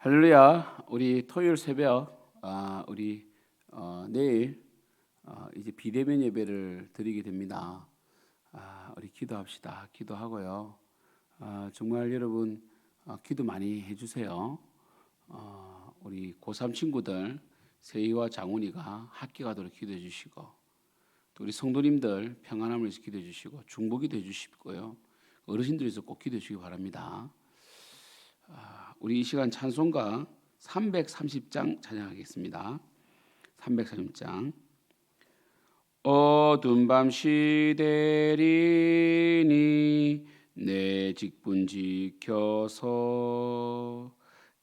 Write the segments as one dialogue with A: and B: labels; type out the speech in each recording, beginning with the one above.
A: 할렐루야. 우리 토요일 새벽 우리 내일 이제 비대면 예배를 드리게 됩니다. 우리 기도합시다. 기도하고요. 정말 여러분 기도 많이 해주세요. 우리 고3 친구들 세희와 장훈이가 학교 가도록 기도해 주시고, 또 우리 성도님들 평안함을 위해서 기도해 주시고, 중보기도 해 주시고요. 어르신들에서 꼭 기도해 주시기 바랍니다. 우리 이 시간 찬송가 330장 찬양하겠습니다. 330장. 어두운 밤 시대리니 내 직분 지켜서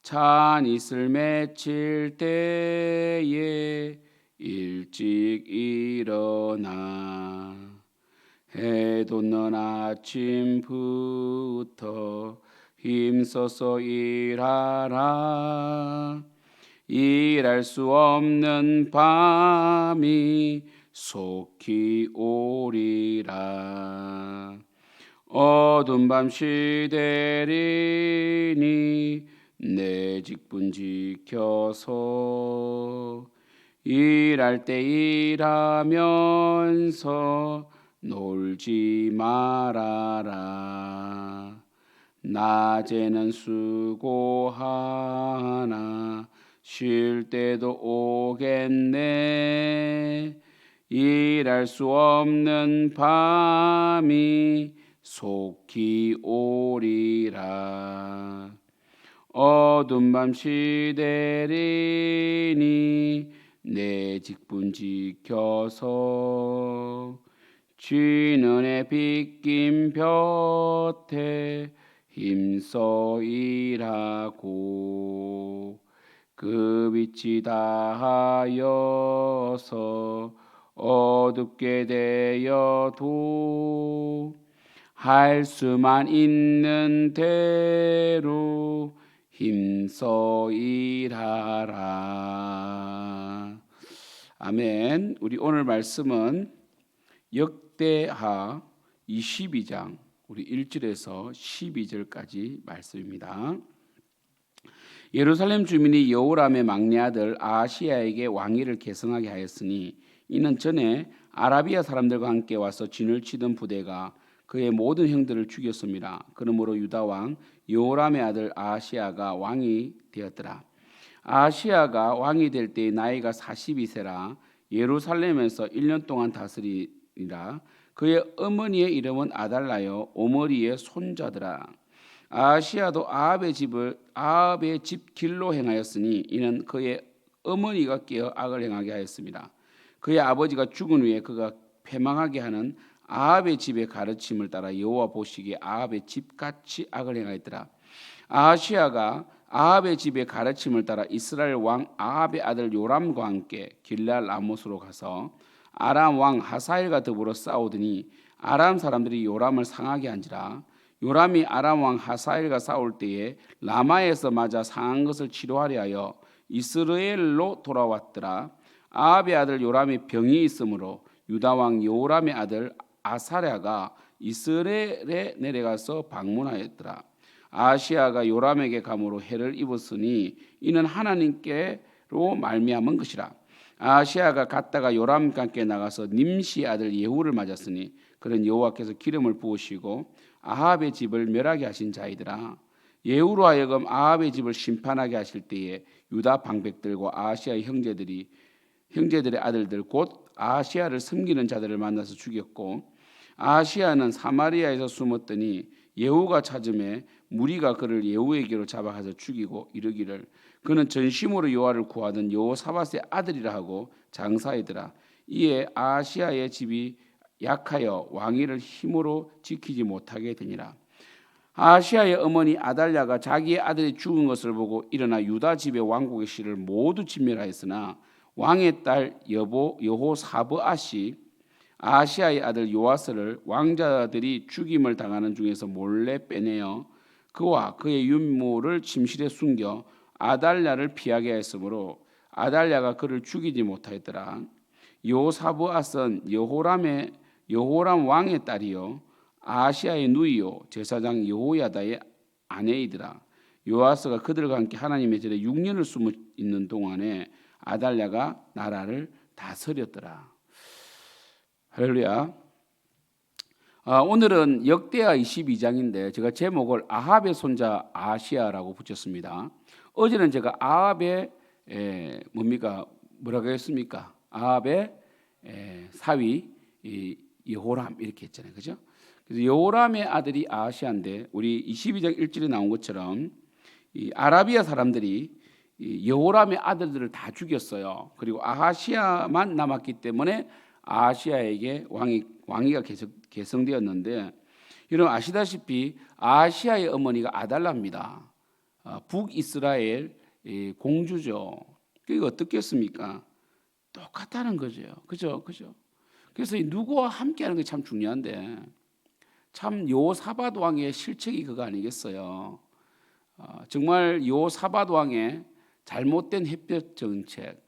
A: 찬 이슬 맺힐 때에 일찍 일어나 해 돋는 아침부터 힘써서 일하라. 일할 수 없는 밤이 속히 오리라. 어두운 밤 시대리니 내 직분 지켜서 일할 때 일하면서 놀지 말아라. 낮에는 수고하나 쉴 때도 오겠네. 일할 수 없는 밤이 속히 오리라. 어두운 밤 시대리니 내 직분 지켜서 쥐는 애 빗긴 볕에 힘써 일하고 그 빛이 다하여서 어둡게 되어도 할 수만 있는 대로 힘써 일하라. 아멘. 우리 오늘 말씀은 역대하 22장 우리 1절에서 12절까지 말씀입니다. 예루살렘 주민이 여호람의 막내 아들 아하시야에게 왕위를 계승하게 하였으니 이는 전에 아라비아 사람들과 함께 와서 진을 치던 부대가 그의 모든 형들을 죽였습니다. 그러므로 유다 왕 여호람의 아들 아하시야가 왕이 되었더라. 아하시야가 왕이 될 때의 나이가 42세라 예루살렘에서 1년 동안 다스리니라. 그의 어머니의 이름은 아달라요 오므리의 손자더라. 아하시야도 아합의 집 길로 행하였으니 이는 그의 어머니가 깨어 악을 행하게 하였습니다. 그의 아버지가 죽은 후에 그가 패망하게 하는 아합의 집의 가르침을 따라 여호와 보시기에 아합의 집같이 악을 행하였더라. 아하시야가 아합의 집의 가르침을 따라 이스라엘 왕 아합의 아들 요람과 함께 길랄 라못으로 가서 아람 왕 하사엘과 더불어 싸우더니 아람 사람들이 요람을 상하게 한지라. 요람이 아람 왕 하사엘과 싸울 때에 라마에서 맞아 상한 것을 치료하려 하여 이스라엘로 돌아왔더라. 아합의 아들 요람이 병이 있으므로 유다 왕 요람의 아들 아사랴가 이스라엘에 내려가서 방문하였더라. 아하시야가 요람에게 감으로 해를 입었으니 이는 하나님께로 말미암은 것이라. 아하시야가 갔다가 요람과 함께 나가서 님시 아들 예후를 맞았으니 그는 여호와께서 기름을 부으시고 아합의 집을 멸하게 하신 자이더라. 예후로 하여금 아합의 집을 심판하게 하실 때에 유다 방백들과 아하시야의 형제들의 아들들 곧 아하시야를 섬기는 자들을 만나서 죽였고 아하시야는 사마리아에서 숨었더니 예후가 찾음에 무리가 그를 예후에게로 잡아가서 죽이고 이르기를 그는 전심으로 여호와를 구하던 여호사밧의 아들이라 하고 장사이더라. 이에 아하시야의 집이 약하여 왕위를 힘으로 지키지 못하게 되니라. 아하시야의 어머니 아달랴가 자기의 아들이 죽은 것을 보고 일어나 유다 집의 왕국의 씨를 모두 진멸하였으나 왕의 딸 여호사브앗이 아하시야의 아들 요아스를 왕자들이 죽임을 당하는 중에서 몰래 빼내어 그와 그의 윤모를 침실에 숨겨 아달랴를 피하게 했으므로 아달랴가 그를 죽이지 못하였더라. 요사브앗은 여호람 왕의 딸이요 아하시야의 누이요 제사장 여호야다의 아내이더라. 요아스가 그들과 함께 하나님의 전에 6년을 숨어 있는 동안에 아달랴가 나라를 다스렸더라. 할렐루야. 오늘은 역대하 22장인데 제가 제목을 아합의 손자 아시야라고 붙였습니다. 어제는 제가 아합의 뭐라고 했습니까? 아합의 사위 여호람 이렇게 했잖아요, 그죠? 그래서 여호람의 아들이 아시야인데 우리 22장 1절에 나온 것처럼 이 아라비아 사람들이 이 여호람의 아들들을 다 죽였어요. 그리고 아하시야만 남았기 때문에 아하시야에게 왕위가 계승되었는데, 여러분 아시다시피 아하시야의 어머니가 아달라입니다. 북이스라엘 공주죠. 그게 어떻겠습니까? 똑같다는 거죠. 그죠? 그래서 누구와 함께하는 게 참 중요한데, 참 요사밧 왕의 실책이 그거 아니겠어요? 정말 요사밧 왕의 잘못된 햇볕 정책,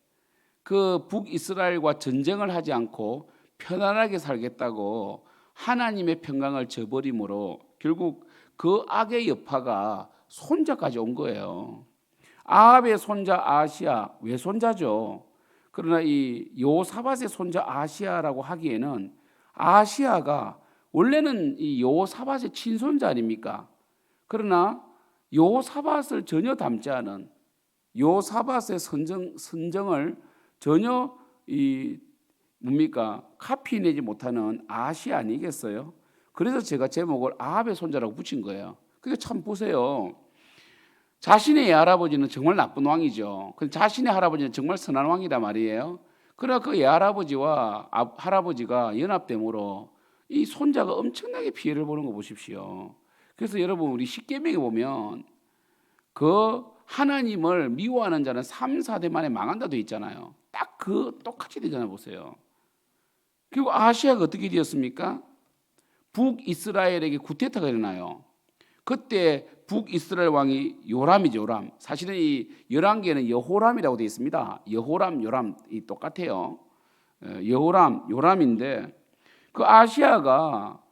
A: 그 북이스라엘과 전쟁을 하지 않고 편안하게 살겠다고 하나님의 평강을 저버림으로 결국 그 악의 여파가 손자까지 온 거예요. 아합의 손자 아시야 외손자죠. 그러나 이 요사밧의 손자 아시야라고 하기에는 아시야가 원래는 이 요사밧의 친손자 아닙니까? 그러나 요사밧을 전혀 닮지 않은, 요사밧의 선정을 전혀 카피내지 못하는 아시아 아니겠어요? 그래서 제가 제목을 아합의 손자라고 붙인 거예요. 그게 참 보세요. 자신의 할아버지는 정말 나쁜 왕이죠. 근데 자신의 할아버지는 정말 선한 왕이란 말이에요. 그러나 그 할아버지와 할아버지가 연합됨으로 이 손자가 엄청나게 피해를 보는 거 보십시오. 그래서 여러분 우리 십계명에 보면 그 하나님을 미워하는 자는 3, 4대 만에 망한다 돼 있잖아요. 딱 그 똑같이 되잖아요. 보세요. 그리고 아시아가 어떻게 되었습니까? 북이스라엘에게 구테타가 일어나요. 그때 북이스라엘 왕이 요람이죠. 요람. 사실은 이 11개는 여호람이라고 되어 있습니다. 여호람, 요람 이 똑같아요. 여호람, 요람인데 그 아시아가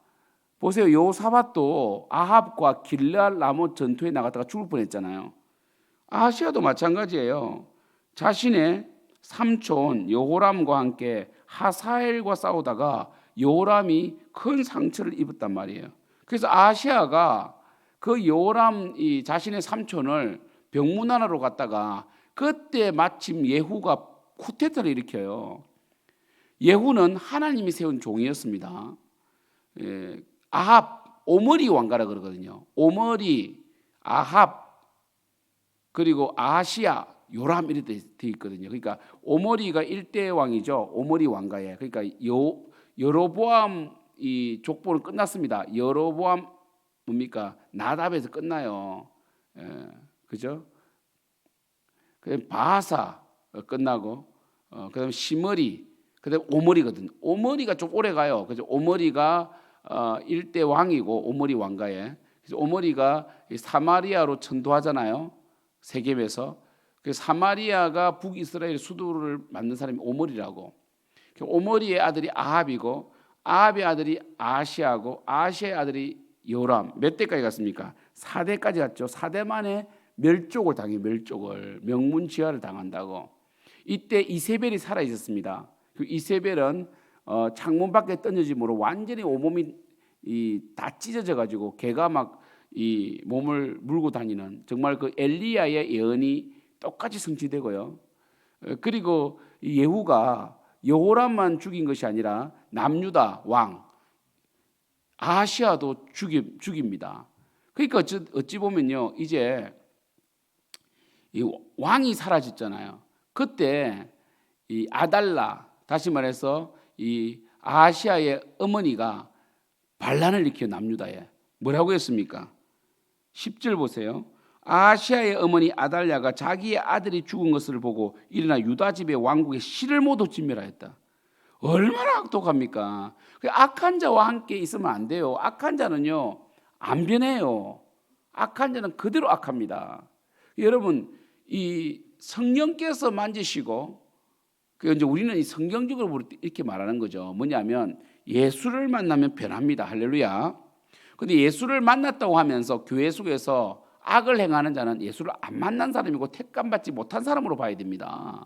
A: 보세요. 요사밧도 아합과 길르앗 라못 전투에 나갔다가 죽을 뻔했잖아요. 아시아도 마찬가지예요. 자신의 삼촌 여호람과 함께 하사엘과 싸우다가 여호람이 큰 상처를 입었단 말이에요. 그래서 아시아가 그 여호람 자신의 삼촌을 병문안으로 갔다가 그때 마침 예후가 쿠데타를 일으켜요. 예후는 하나님이 세운 종이었습니다. 아합, 오므리 왕가라 그러거든요. 오므리, 아합, 그리고 아시야, 요람 이렇게 되어 있거든요. 그러니까 오므리가 1대 왕이죠. 오므리 왕가에. 그러니까 여로보암 이 족보는 끝났습니다. 여로보암 뭡니까? 나답에서 끝나요. 그죠? 그다음 바하사 끝나고 그다음 시므리, 그다음 오므리거든요. 오므리가 좀 오래 가요. 그죠? 오므리가 1대 왕이고 오므리 왕가에. 그래서 오므리가 사마리아로 전도하잖아요. 세겜에서. 그 사마리아가 북이스라엘 수도를 만든 사람이 오므리라고. 오므리의 아들이 아합이고 아합의 아들이 아시아고 아시아의 아들이 요람. 몇 대까지 갔습니까? 4대까지 갔죠. 4대 만에 멸족을 당해. 멸족을 명문지화를 당한다고. 이때 이세벨이 살아 있었습니다. 그 이세벨은 창문 밖에 던져짐으로 완전히 온몸이 다 찢어져 가지고 개가 막 이 몸을 물고 다니는, 정말 그 엘리야의 예언이 똑같이 성취되고요. 그리고 예후가 여호람만 죽인 것이 아니라 남유다 왕 아시아도 죽입니다. 그러니까 어찌 보면요, 이제 이 왕이 사라졌잖아요. 그때 이 아달라, 다시 말해서 이 아시아의 어머니가 반란을 일으켜 남유다에. 뭐라고 했습니까? 10절 보세요. 아시아의 어머니 아달랴가 자기의 아들이 죽은 것을 보고 일어나 유다 집의 왕국의 씨를 모두 진멸하였다. 얼마나 악독합니까? 악한 자와 함께 있으면 안 돼요. 악한 자는요 안 변해요. 악한 자는 그대로 악합니다. 여러분 이 성령께서 만지시고, 이제 우리는 이 성경적으로 이렇게 말하는 거죠. 뭐냐면 예수를 만나면 변합니다. 할렐루야. 근데 예수를 만났다고 하면서 교회 속에서 악을 행하는 자는 예수를 안 만난 사람이고 택감받지 못한 사람으로 봐야 됩니다.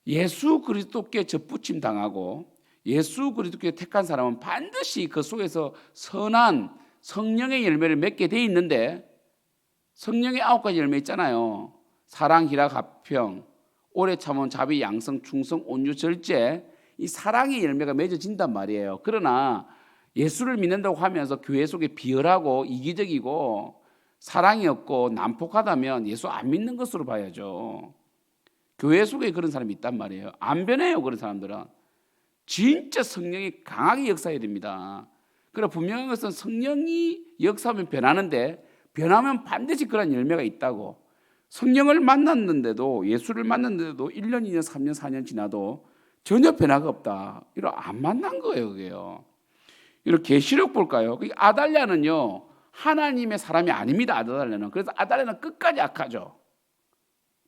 A: 예수 그리스도께 접붙임 당하고 예수 그리스도께 택한 사람은 반드시 그 속에서 선한 성령의 열매를 맺게 돼 있는데, 성령의 9가지 열매 있잖아요. 사랑, 희락, 화평, 오래 참음, 자비, 양성, 충성, 온유, 절제. 이 사랑의 열매가 맺어진단 말이에요. 그러나 예수를 믿는다고 하면서 교회 속에 비열하고 이기적이고 사랑이 없고 난폭하다면 예수 안 믿는 것으로 봐야죠. 교회 속에 그런 사람이 있단 말이에요. 안 변해요. 그런 사람들은 진짜 성령이 강하게 역사해야 됩니다. 그러나 분명한 것은 성령이 역사하면 변하는데, 변하면 반드시 그런 열매가 있다고. 성령을 만났는데도, 예수를 만났는데도 1년, 2년, 3년, 4년 지나도 전혀 변화가 없다. 이거 안 만난 거예요, 그게요. 이렇게 계시록 볼까요? 아달랴는요, 하나님의 사람이 아닙니다. 아달랴는. 그래서 아달랴는 끝까지 악하죠.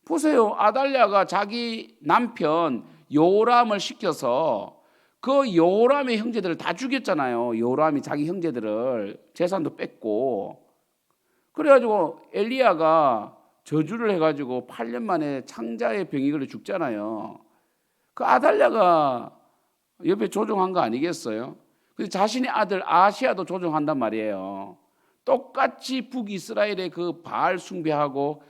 A: 보세요. 아달랴가 자기 남편 요람을 시켜서 그 요람의 형제들을 다 죽였잖아요. 요람이 자기 형제들을 재산도 뺏고. 그래가지고 엘리야가 저주를 해가지고 8년 만에 창자의 병이 걸려 죽잖아요. 그 아달랴가 옆에 조종한 거 아니겠어요? 그래서 자신의 아들 아시아도 조종한단 말이에요. 똑같이 북이스라엘의 그 바알 숭배하고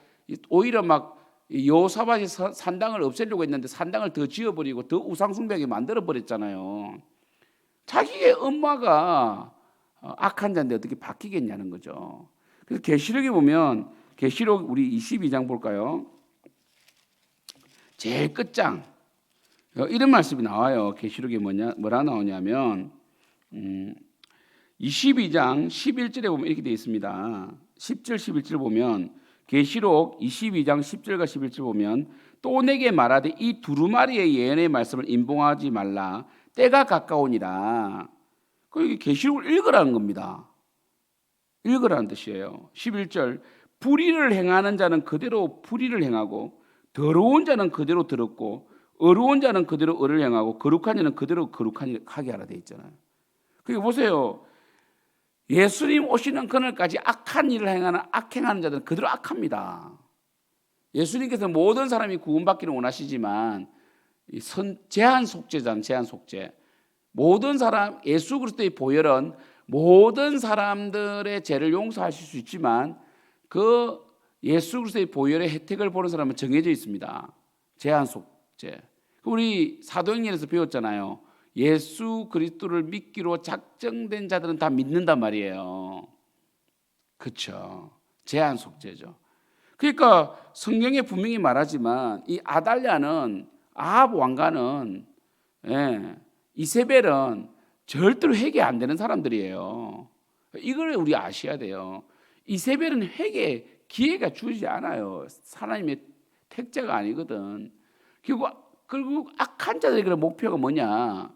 A: 오히려 막 여호사밧이 산당을 없애려고 했는데 산당을 더 지어버리고 더 우상숭배하게 만들어버렸잖아요. 자기의 엄마가 악한 자인데 어떻게 바뀌겠냐는 거죠. 그래서 계시록에 보면, 계시록 우리 22장 볼까요? 제일 끝장 이런 말씀이 나와요. 계시록에 뭐라 나오냐면 22장 11절에 보면 이렇게 되어 있습니다. 10절 11절 보면, 계시록 22장 10절과 11절 보면, 또 내게 말하되 이 두루마리의 예언의 말씀을 임봉하지 말라, 때가 가까우니라. 그 계시록을 읽으라는 겁니다. 읽으라는 뜻이에요. 11절, 불의를 행하는 자는 그대로 불의를 행하고 더러운 자는 그대로 더럽고 어려운 자는 그대로 의를 행하고 거룩한 자는 그대로 거룩하게 하라 되어 있잖아요. 그게 보세요. 예수님 오시는 그날까지 악한 일을 악행하는 자들은 그대로 악합니다. 예수님께서 모든 사람이 구원받기를 원하시지만 제한 속죄자는 제한 속죄. 모든 사람, 예수 그리스도의 보혈은 모든 사람들의 죄를 용서하실 수 있지만 그 예수 그리스도의 보혈의 혜택을 보는 사람은 정해져 있습니다. 제한 속죄. 우리 사도행전에서 배웠잖아요. 예수 그리스도를 믿기로 작정된 자들은 다 믿는단 말이에요. 그렇죠. 제한 속죄죠. 그러니까 성경에 분명히 말하지만 이 아달랴는, 아합 왕가는, 이세벨은 절대로 회개 안 되는 사람들이에요. 이걸 우리 아셔야 돼요. 이세벨은 회개 기회가 주지 않아요. 하나님의 택자가 아니거든. 결국 악한 자들의 목표가 뭐냐?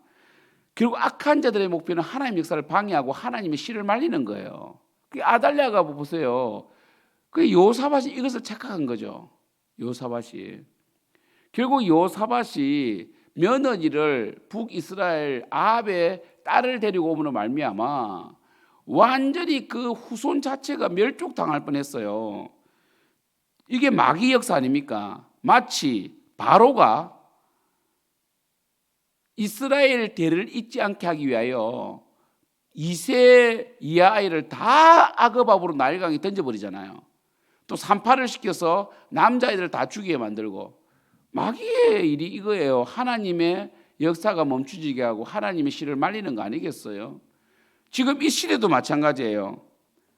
A: 결국 악한 자들의 목표는 하나님의 역사를 방해하고 하나님의 씨를 말리는 거예요. 그 아달랴가 보세요. 그 여호사밧이 이것을 착각한 거죠. 여호사밧이. 결국 여호사밧이 며느리를 북이스라엘 아합의 딸을 데리고 오므로 말미암아 완전히 그 후손 자체가 멸족당할 뻔했어요. 이게 마귀 역사 아닙니까? 마치 바로가 이스라엘 대를 잊지 않게 하기 위하여 2세 이하 아이를 다 악어밥으로 나일강에 던져버리잖아요. 또 산파를 시켜서 남자아이들을 다 죽이게 만들고. 마귀의 일이 이거예요. 하나님의 역사가 멈추지게 하고 하나님의 씨를 말리는 거 아니겠어요? 지금 이 시대도 마찬가지예요.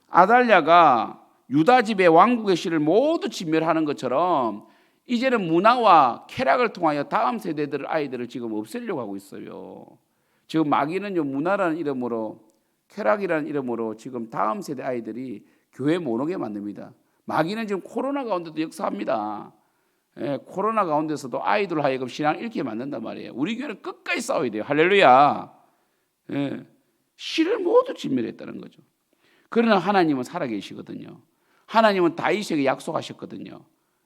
A: 아달랴가 유다 집의 왕국의 씨를 모두 진멸하는 것처럼 이제는 문화와 쾌락을 통하여 다음 세대들 아이들을 지금 없애려고 하고 있어요. 지금 마귀는요, 문화라는 이름으로, 쾌락이라는 이름으로 지금 다음 세대 아이들이 교회 못 오게 만듭니다. 마귀는 지금 코로나 가운데도 역사합니다. 코로나 가운데서도 아이들 하여금 신앙을 잃게 만든단 말이에요. 우리 교회는 끝까지 싸워야 돼요. 할렐루야. 씨를 모두 진멸했다는 거죠. 그러나 하나님은 살아계시거든요. 하나님은 다윗에게 약속하셨거든요.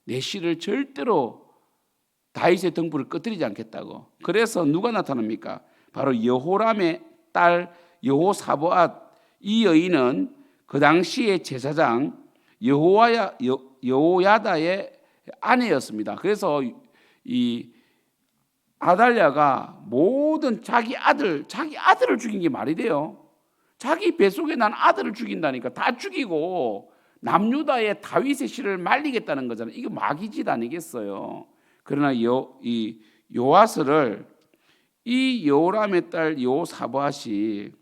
A: 내 씨를 절대로 다윗의 등불을 꺼뜨리지 않겠다고. 그래서 누가 나타납니까? 바로 여호람의 딸 여호사밧. 이 여인은 그 당시의 제사장 여호야다의 아내였습니다. 그래서 이 아달랴가 모든 자기 아들을 죽인 게 말이 돼요? 자기 뱃속에 난 아들을 죽인다니까. 다 죽이고 남유다의 다윗의 씨를 말리겠다는 거잖아요. 이게 마귀짓 아니겠어요? 그러나 이 요아스를 이 여호람의 딸 여호사밧이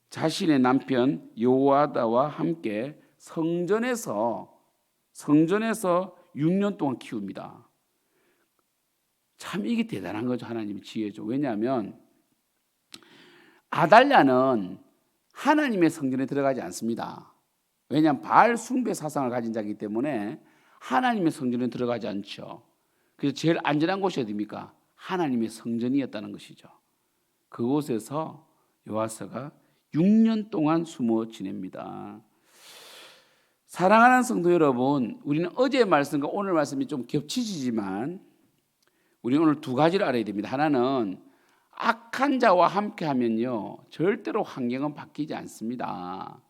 A: 자신의 남편 여호야다와 함께 성전에서 6년 동안 키웁니다. 참 이게 대단한 거죠. 하나님의 지혜죠. 왜냐하면 아달랴는 하나님의 성전에 들어가지 않습니다. 왜냐하면 바알 숭배 사상을 가진 자이기 때문에 하나님의 성전에 들어가지 않죠. 그래서 제일 안전한 곳이 어디입니까? 하나님의 성전이었다는 것이죠. 그곳에서 요아스가 6년 동안 숨어 지냅니다. 사랑하는 성도 여러분, 우리는 어제의 말씀과 오늘 말씀이 좀 겹치지만 우리는 오늘 두 가지를 알아야 됩니다. 하나는 악한 자와 함께하면요 절대로 환경은 바뀌지 않습니다.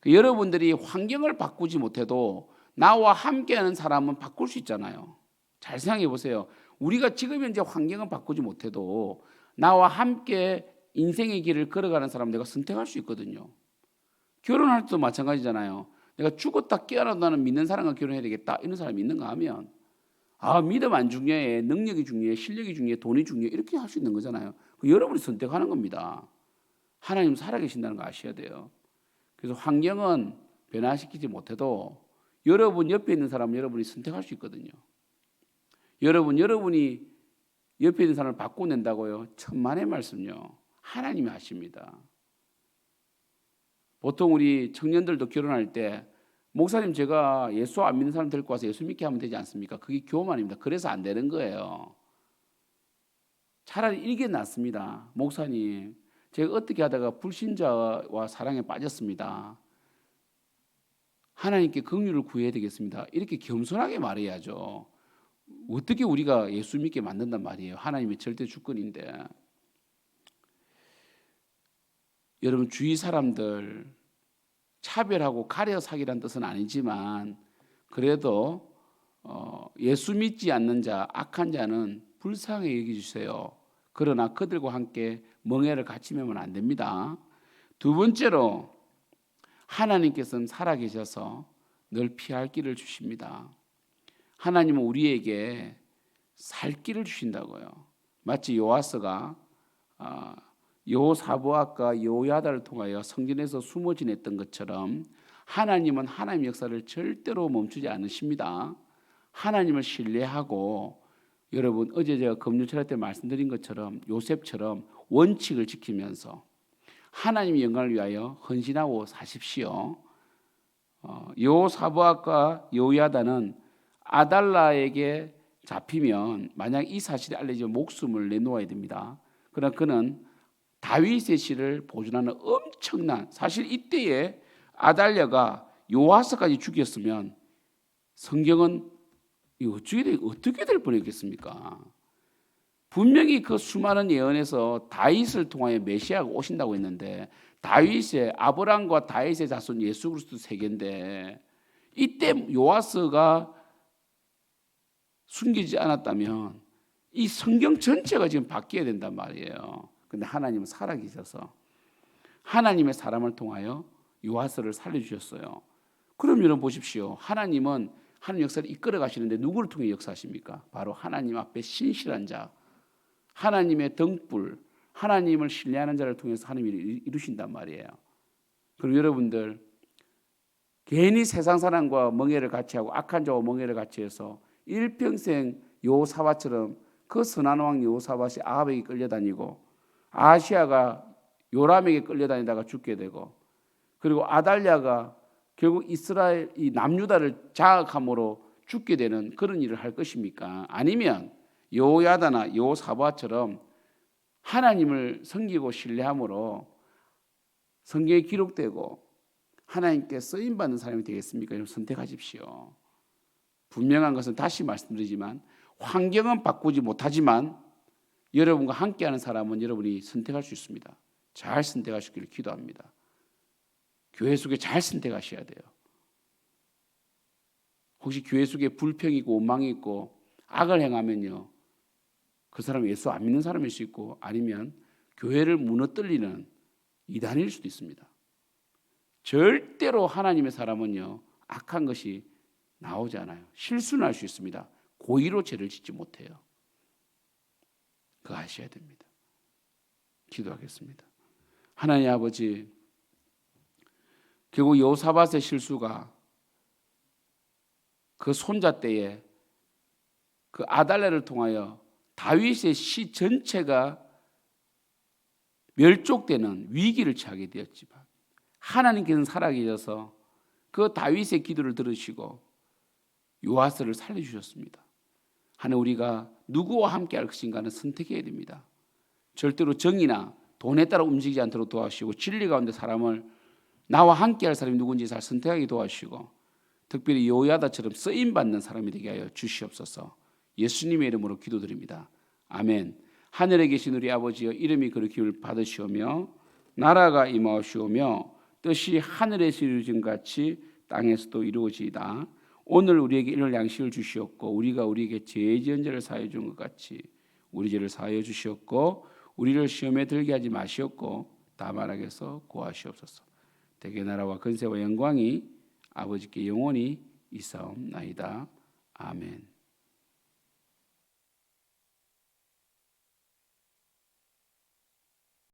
A: 여러분들이 환경을 바꾸지 못해도 나와 함께하는 사람은 바꿀 수 있잖아요. 잘 생각해 보세요. 우리가 지금 현재 환경을 바꾸지 못해도 나와 함께 인생의 길을 걸어가는 사람 내가 선택할 수 있거든요. 결혼할 때도 마찬가지잖아요. 내가 죽었다 깨어나도 나는 믿는 사람과 결혼해야 되겠다 이런 사람이 있는가 하면 믿음 안 중요해, 능력이 중요해, 실력이 중요해, 돈이 중요해 이렇게 할 수 있는 거잖아요. 여러분이 선택하는 겁니다. 하나님 살아계신다는 거 아셔야 돼요. 그래서 환경은 변화시키지 못해도 여러분 옆에 있는 사람은 여러분이 선택할 수 있거든요. 여러분이 옆에 있는 사람을 바꿔낸다고요? 천만의 말씀요. 하나님이 하십니다. 보통 우리 청년들도 결혼할 때 목사님 제가 예수 안 믿는 사람 데리고 와서 예수 믿게 하면 되지 않습니까? 그게 교만입니다. 그래서 안 되는 거예요. 차라리 이게 낫습니다. 목사님 제가 어떻게 하다가 불신자와 사랑에 빠졌습니다. 하나님께 긍휼을 구해야 되겠습니다. 이렇게 겸손하게 말해야죠. 어떻게 우리가 예수 믿게 만든단 말이에요. 하나님의 절대 주권인데. 여러분 주위 사람들 차별하고 가려 사귀라는 뜻은 아니지만 그래도 예수 믿지 않는 자, 악한 자는 불쌍히 여기주세요. 그러나 그들과 함께 멍에를 같이 메면 안 됩니다. 두 번째로 하나님께서는 살아계셔서 늘 피할 길을 주십니다. 하나님은 우리에게 살 길을 주신다고요. 마치 요아스가 여호사밧과 여호야다를 통하여 성전에서 숨어 지냈던 것처럼 하나님은 하나님의 역사를 절대로 멈추지 않으십니다. 하나님을 신뢰하고 여러분 어제 제가 금요 철학 때 말씀드린 것처럼 요셉처럼 원칙을 지키면서 하나님의 영광을 위하여 헌신하고 사십시오. 여호사밧과 여호야다는 아달라에게 잡히면 만약 이 사실이 알려지면 목숨을 내놓아야 됩니다. 그러나 그는 다윗의 씨를 보존하는 엄청난 사실 이때에 아달랴가 요아스까지 죽였으면 성경은 어떻게 될 뻔했겠습니까? 분명히 그 수많은 예언에서 다윗을 통하여 메시아가 오신다고 했는데 다윗의 아브람과 다윗의 자손 예수 그리스도 세계인데 이때 요아스가 숨기지 않았다면 이 성경 전체가 지금 바뀌어야 된단 말이에요. 근데 하나님은 살아계셔서 하나님의 사람을 통하여 요아스를 살려주셨어요. 그럼 여러분 보십시오. 하나님은 하나님 역사를 이끌어 가시는데 누구를 통해 역사하십니까? 바로 하나님 앞에 신실한 자, 하나님의 등불, 하나님을 신뢰하는 자를 통해서 하나님이 이루신단 말이에요. 그럼 여러분들 괜히 세상 사람과 멍해를 같이 하고 악한 자와 멍해를 같이 해서 일평생 여호사밧처럼 그 선한 왕 여호사밧이 아합에게 끌려다니고 아시아가 요람에게 끌려다니다가 죽게 되고 그리고 아달랴가 결국 이스라엘 이 남유다를 장악함으로 죽게 되는 그런 일을 할 것입니까? 아니면 여호야다나 여호사밧처럼 하나님을 섬기고 신뢰함으로 성경에 기록되고 하나님께 쓰임 받는 사람이 되겠습니까? 여러분 선택하십시오. 분명한 것은 다시 말씀드리지만 환경은 바꾸지 못하지만 여러분과 함께하는 사람은 여러분이 선택할 수 있습니다. 잘 선택하시기를 기도합니다. 교회 속에 잘 선택하셔야 돼요. 혹시 교회 속에 불평이 있고 원망이 있고 악을 행하면요, 그 사람은 예수 안 믿는 사람일 수 있고 아니면 교회를 무너뜨리는 이단일 수도 있습니다. 절대로 하나님의 사람은요, 악한 것이 나오지 않아요. 실수는 할 수 있습니다. 고의로 죄를 짓지 못해요. 그거 아셔야 됩니다. 기도하겠습니다. 하나님 아버지, 결국 여호사밧의 실수가 그 손자 때에 그 아달랴를 통하여 다윗의 시 전체가 멸족되는 위기를 처하게 되었지만 하나님께서는 살아계셔서 그 다윗의 기도를 들으시고 요아스를 살려주셨습니다. 하나님, 우리가 누구와 함께 할 것인가는 선택해야 됩니다. 절대로 정의나 돈에 따라 움직이지 않도록 도와주시고 진리 가운데 사람을 나와 함께 할 사람이 누군지 잘 선택하게 도와주시고 특별히 요야다처럼 쓰임받는 사람이 되게 하여 주시옵소서. 예수님의 이름으로 기도드립니다. 아멘. 하늘에 계신 우리 아버지여, 이름이 거룩힘을 받으시오며 나라가 임하시오며 뜻이 하늘에서 이루어진 같이 땅에서도 이루어지이다. 오늘 우리에게 일용할 양식을 주시옵고 우리가 우리에게 죄 지은 자를 사하여 준 것 같이 우리 죄를 사하여 주시옵고 우리를 시험에 들게 하지 마시옵고 다만 악에서 구하시옵소서. 대개 나라와 근세와 영광이 아버지께 영원히 있사옵나이다. 아멘.